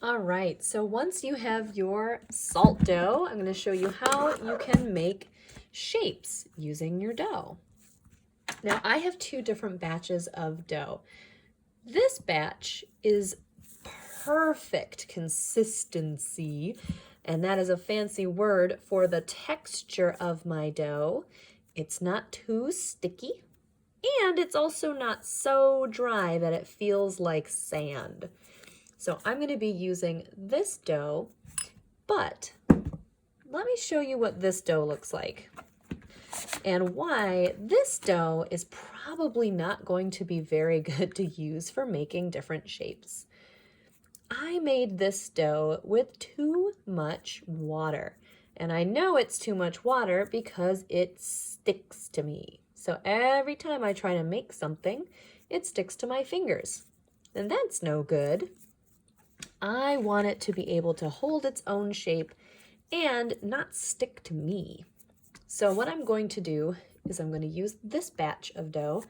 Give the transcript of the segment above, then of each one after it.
All right, so once you have your salt dough, I'm going to show you how you can make shapes using your dough. Now, I have two different batches of dough. This batch is perfect consistency, and that is a fancy word for the texture of my dough. It's not too sticky, and it's also not so dry that it feels like sand. So I'm going to be using this dough, but let me show you what this dough looks like and why this dough is probably not going to be very good to use for making different shapes. I made this dough with too much water, and I know it's too much water because it sticks to me. So every time I try to make something, it sticks to my fingers, and that's no good. I want it to be able to hold its own shape and not stick to me. So what I'm going to do is I'm going to use this batch of dough.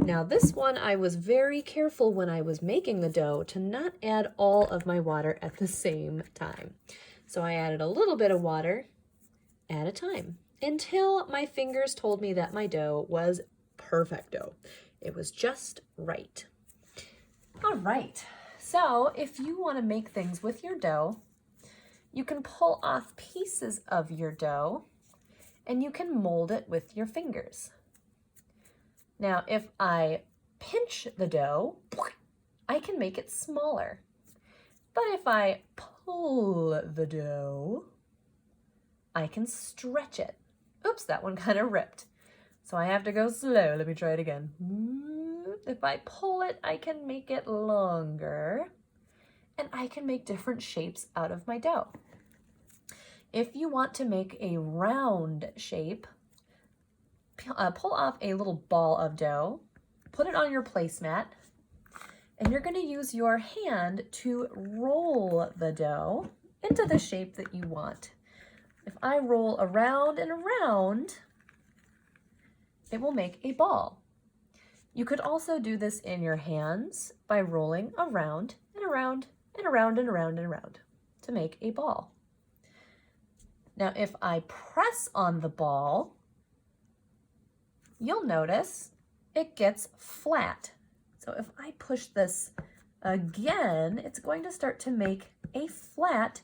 Now this one, I was very careful when I was making the dough to not add all of my water at the same time. So I added a little bit of water at a time until my fingers told me that my dough was perfecto. It was just right. All right. So if you want to make things with your dough, you can pull off pieces of your dough and you can mold it with your fingers. Now, if I pinch the dough, I can make it smaller. But if I pull the dough, I can stretch it. Oops, that one kind of ripped. So I have to go slow. Let me try it again. If I pull it, I can make it longer, and I can make different shapes out of my dough. If you want to make a round shape, pull off a little ball of dough, put it on your placemat, and you're going to use your hand to roll the dough into the shape that you want. If I roll around and around, it will make a ball. You could also do this in your hands by rolling around and around and around and around and around to make a ball. Now, if I press on the ball, you'll notice it gets flat. So if I push this again, it's going to start to make a flat,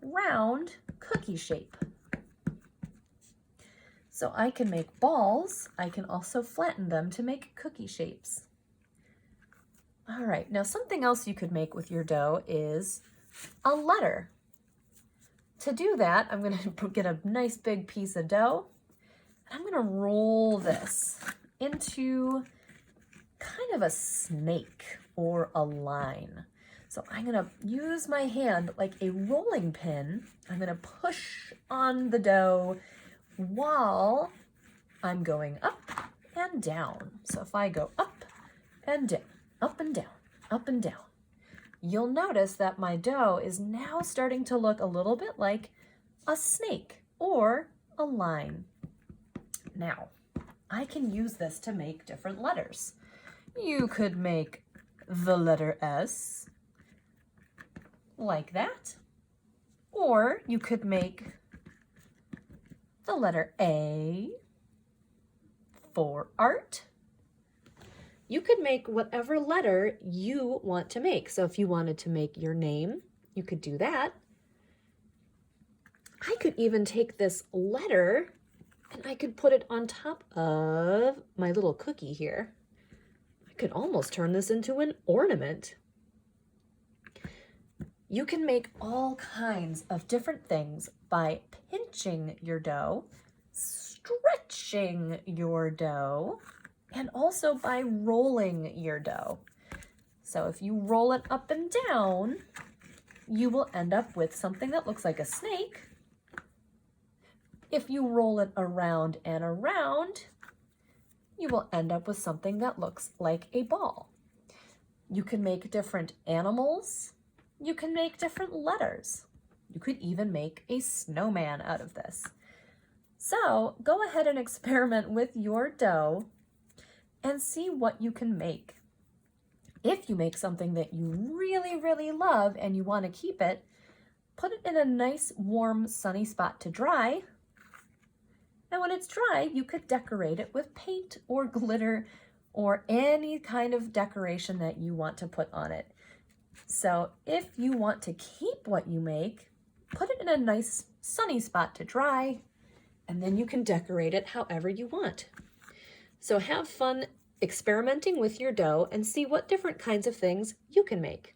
round cookie shape. So I can make balls. I can also flatten them to make cookie shapes. All right, now something else you could make with your dough is a letter. To do that, I'm going to get a nice big piece of dough. I'm going to roll this into kind of a snake or a line. So I'm going to use my hand like a rolling pin. I'm going to push on the dough while I'm going up and down. So if I go up and down, up and down, up and down, you'll notice that my dough is now starting to look a little bit like a snake or a line. Now, I can use this to make different letters. You could make the letter S like that, or you could make the letter A for art. You could make whatever letter you want to make. So if you wanted to make your name, you could do that. I could even take this letter and I could put it on top of my little cookie here. I could almost turn this into an ornament. You can make all kinds of different things by pinching your dough, stretching your dough, and also by rolling your dough. So if you roll it up and down, you will end up with something that looks like a snake. If you roll it around and around, you will end up with something that looks like a ball. You can make different animals. You can make different letters. You could even make a snowman out of this. So go ahead and experiment with your dough and see what you can make. If you make something that you really, really love and you want to keep it, put it in a nice, warm, sunny spot to dry. And when it's dry, you could decorate it with paint or glitter or any kind of decoration that you want to put on it. So if you want to keep what you make, put it in a nice, sunny spot to dry, and then you can decorate it however you want. So have fun experimenting with your dough and see what different kinds of things you can make.